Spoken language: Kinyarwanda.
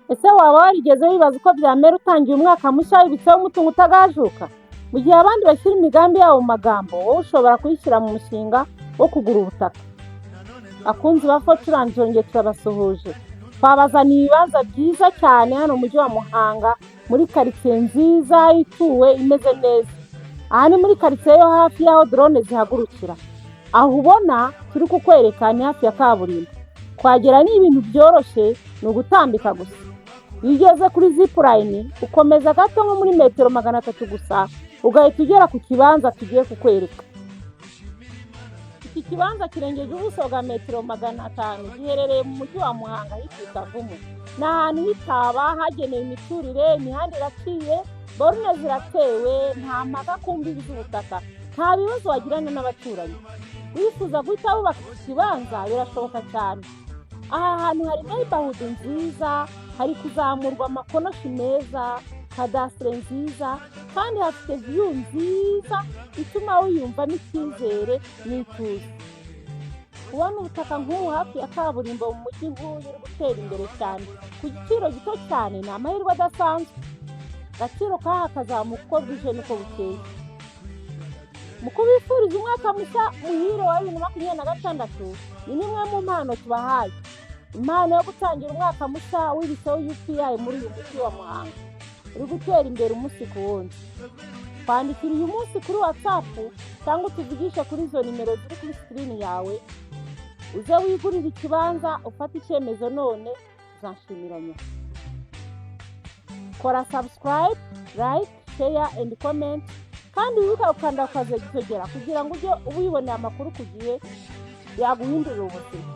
Ese waba warigeze wibaza uko byamera utangiye umwaka mushya wibitseho umutungo utagajuka? Mu gihe abandi bashyira imigambi yabo mu magambo, wowe ushobora kuyishyira mu mushinga wo kugura ubutaka. Akunzi ba Fortran Jongeye turabasuhuje. Twabazaniye ibibanza byiza cyane hano mu mujyi wa Muhanga, muri quartier nziza ituwe imeze neza. Aha ni muri quartier yo hafi y'aho drone zihagurukira. Aho ubona turi kukwereka ni hafi ya kaburimbo. Kwagera ni ibintu byoroshye, ni ugutambika gusa. Iyo ugeze kuri Zipline ukomeza gato nko muri metero 300 gusa, ugahita ugera ku kibanza tugiye kukwereka. Iki kibanza kirengeje ubuso bwa metero 500, giherereye mu mujyi wa Muhanga hitwa Kavumu. Ni ahantu hitaba hagenewe imiturire, imihanda iraciye, borne ziratewe, nta mpaka ku mbibi z'ubutaka, nta bibazo wagirana n'abaturanyi. Wifuza guhita wubaka iki kibanza birashoboka cyane. Aha hantu hari neighborhood nziza, hari kuzamurwa amakonoshi meza, kadastre nziza, kandi hafite view nziza ituma wiyumvamo icyizere n'ituze. Kubona ubutaka nk'ubu hafi ya kaburimbo mu mujyi nk'uyu uri gutera imbere cyane ku giciro gito cyane ni amahirwe adasanzwe. Agaciro kaha kazamuka uko bwije n'uko bukeye. Mu kubifuriza umwaka mushya muhire wa 2026, ni nimwe mu mpano tubahaye. Impano yo gutangira umwaka mushya wibitseho UPI muri uyu mujyi wa Muhanga, uri gutera imbere umunsi ku wundi. Kwandikira uyu munsi kuri WhatsApp cyangwa utuvugishe kuri izo nimero ziri kuri screen yawe, uze wigurira ikibanza ufata icyemezo none uzashimiranya. Kora subscribe, like, share and comment, kandi wibuke ukanda ukazogera kugira ngo ujye ubibonera amakuru ku gihe yaguhindurira ubuzima.